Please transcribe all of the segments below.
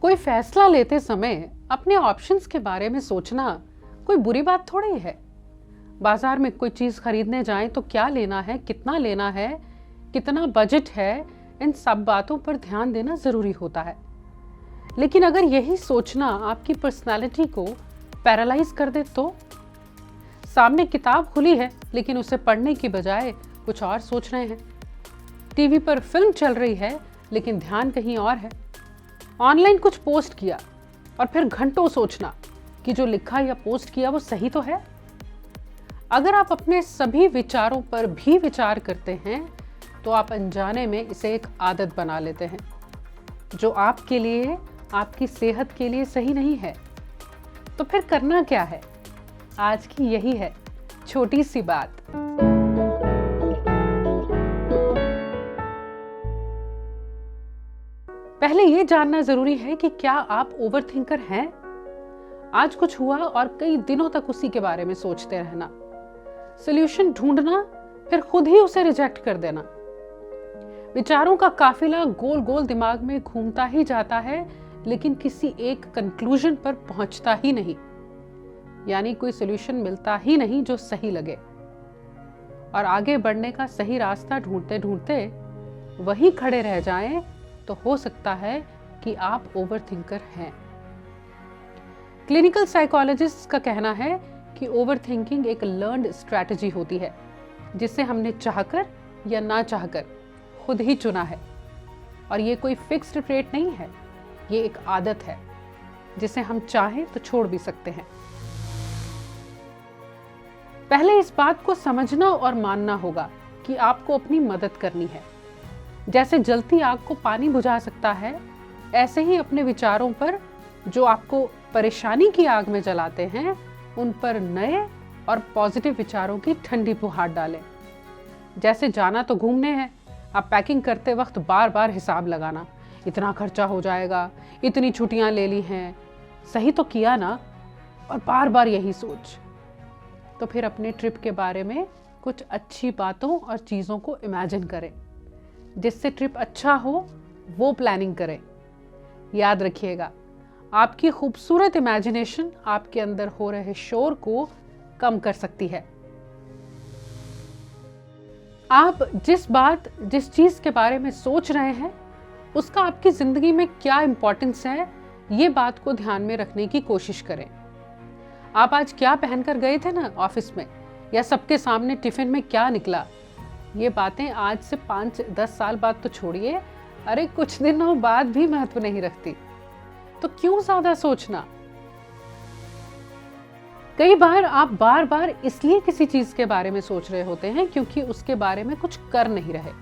कोई फैसला लेते समय अपने ऑप्शंस के बारे में सोचना कोई बुरी बात थोड़ी है। बाजार में कोई चीज खरीदने जाएं तो क्या लेना है, कितना बजट है, इन सब बातों पर ध्यान देना जरूरी होता है। लेकिन अगर यही सोचना आपकी पर्सनालिटी को पैरालाइज कर दे तो सामने किताब खुली है लेकिन उसे पढ़ने की बजाय कुछ और सोच रहे हैं। टीवी पर फिल्म चल रही है लेकिन ध्यान कहीं और है। ऑनलाइन कुछ पोस्ट किया और फिर घंटों सोचना कि जो लिखा या पोस्ट किया वो सही तो है। अगर आप अपने सभी विचारों पर भी विचार करते हैं तो आप अनजाने में इसे एक आदत बना लेते हैं जो आपके लिए, आपकी सेहत के लिए सही नहीं है। तो फिर करना क्या है? आज की यही है छोटी सी बात। पहले ये जानना जरूरी है कि क्या आप ओवरथिंकर हैं? आज कुछ हुआ और कई दिनों तक उसी के बारे में सोचते रहना, सॉल्यूशन ढूंढना, फिर खुद ही उसे रिजेक्ट कर देना। विचारों का काफिला गोल गोल दिमाग में घूमता ही जाता है लेकिन किसी एक कंक्लूजन पर पहुंचता ही नहीं, यानी कोई सॉल्यूशन मिलता ही नहीं जो सही लगे। और आगे बढ़ने का सही रास्ता ढूंढते ढूंढते वहीं खड़े रह जाएं तो हो सकता है कि आप ओवरथिंकर हैं। क्लिनिकल साइकोलॉजिस्ट का कहना है कि ओवरथिंकिंग एक लर्न्ड स्ट्रैटेजी होती है जिसे हमने चाहकर या ना चाहकर खुद ही चुना है। और ये कोई फिक्स्ड ट्रेट नहीं है, ये एक आदत है जिसे हम चाहें तो छोड़ भी सकते हैं। पहले इस बात को समझना और मानना होगा कि आपको अपनी मदद करनी है। जैसे जलती आग को पानी बुझा सकता है, ऐसे ही अपने विचारों पर जो आपको परेशानी की आग में जलाते हैं उन पर नए और पॉजिटिव विचारों की ठंडी फुहार डालें। जैसे जाना तो घूमने है, आप पैकिंग करते वक्त बार बार हिसाब लगाना, इतना खर्चा हो जाएगा, इतनी छुट्टियां ले ली हैं, सही तो किया ना, और बार बार यही सोच। तो फिर अपने ट्रिप के बारे में कुछ अच्छी बातों और चीज़ों को इमेजिन करें जिससे ट्रिप अच्छा हो, वो प्लानिंग करें। याद रखिएगा, आपकी खूबसूरत इमेजिनेशन आपके अंदर हो रहे शोर को कम कर सकती है। आप जिस चीज के बारे में सोच रहे हैं उसका आपकी जिंदगी में क्या इंपॉर्टेंस है, ये बात को ध्यान में रखने की कोशिश करें। आप आज क्या पहनकर गए थे ना ऑफिस में, या सबके सामने टिफिन में क्या निकला, ये बातें आज से 5-10 साल बाद तो छोड़िए, अरे कुछ दिनों बाद भी महत्व नहीं रखती। तो क्यों ज्यादा सोचना? कई बार आप बार बार इसलिए किसी चीज के बारे में सोच रहे होते हैं क्योंकि उसके बारे में कुछ कर नहीं रहे।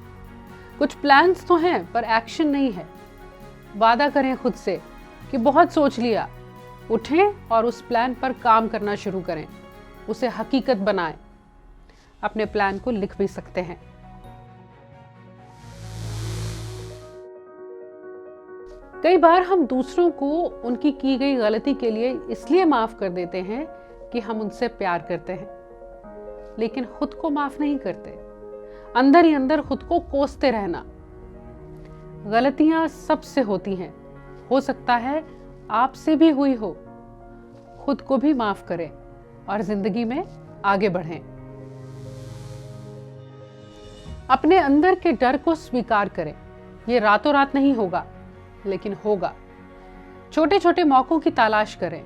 कुछ प्लान्स तो हैं पर एक्शन नहीं है। वादा करें खुद से कि बहुत सोच लिया, उठें और उस प्लान पर काम करना शुरू करें, उसे हकीकत बनाएं। अपने प्लान को लिख भी सकते हैं। कई बार हम दूसरों को उनकी की गई गलती के लिए इसलिए माफ कर देते हैं कि हम उनसे प्यार करते हैं, लेकिन खुद को माफ नहीं करते। अंदर ही अंदर खुद को कोसते रहना। गलतियां सबसे होती हैं, हो सकता है आपसे भी हुई हो। खुद को भी माफ करें और जिंदगी में आगे बढ़ें। अपने अंदर के डर को स्वीकार करें। ये रातों रात नहीं होगा, लेकिन होगा। छोटे छोटे मौकों की तलाश करें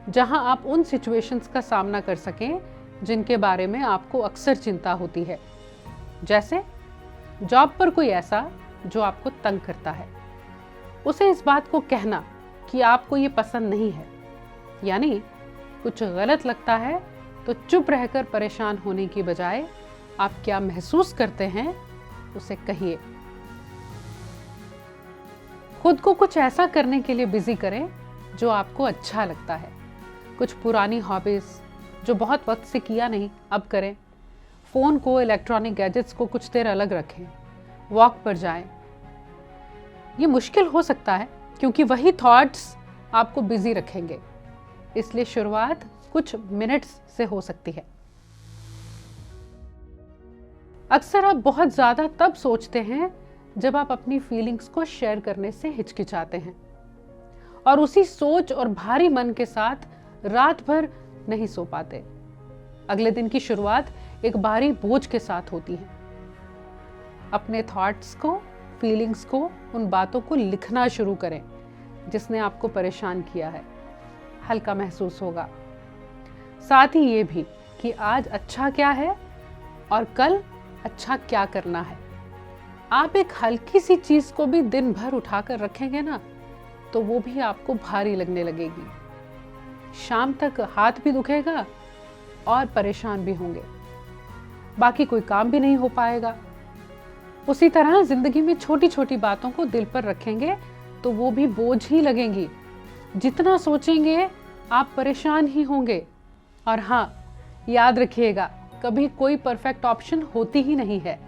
जहां आप उन सिचुएशंस का सामना कर सकें जिनके बारे में आपको अक्सर चिंता होती है। जैसे जॉब पर कोई ऐसा जो आपको तंग करता है, उसे इस बात को कहना कि आपको ये पसंद नहीं है, यानी कुछ गलत लगता है तो चुप रहकर परेशान होने की बजाय आप क्या महसूस करते हैं उसे कहिए। खुद को कुछ ऐसा करने के लिए बिजी करें जो आपको अच्छा लगता है। कुछ पुरानी हॉबीज जो बहुत वक्त से किया नहीं, अब करें। फ़ोन को, इलेक्ट्रॉनिक गैजेट्स को कुछ देर अलग रखें। वॉक पर जाएं। ये मुश्किल हो सकता है क्योंकि वही थॉट्स आपको बिजी रखेंगे, इसलिए शुरुआत कुछ मिनट्स से हो सकती है। अक्सर आप बहुत ज़्यादा तब सोचते हैं जब आप अपनी फीलिंग्स को शेयर करने से हिचकिचाते हैं। और उसी सोच और भारी मन के साथ रात भर नहीं सो पाते। अगले दिन की शुरुआत एक भारी बोझ के साथ होती है। अपने थॉट्स को, फीलिंग्स को, उन बातों को लिखना शुरू करें जिसने आपको परेशान किया है। हल्का महसूस होगा। साथ ही ये भी कि आज अच्छा क्या है और कल अच्छा क्या करना है। आप एक हल्की सी चीज को भी दिन भर उठाकर रखेंगे ना, तो वो भी आपको भारी लगने लगेगी। शाम तक हाथ भी दुखेगा और परेशान भी होंगे। बाकी कोई काम भी नहीं हो पाएगा। उसी तरह जिंदगी में छोटी छोटी बातों को दिल पर रखेंगे तो वो भी बोझ ही लगेंगी। जितना सोचेंगे आप परेशान ही होंगे। और हाँ, याद रखिएगा, कभी कोई परफेक्ट ऑप्शन होती ही नहीं है।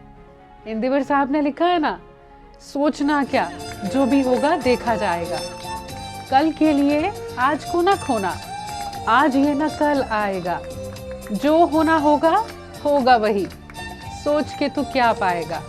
इंदिवर साहब ने लिखा है ना, सोचना क्या, जो भी होगा देखा जाएगा। कल के लिए आज को ना खोना, आज ये ना कल आएगा। जो होना होगा होगा वही, सोच के तू क्या पाएगा।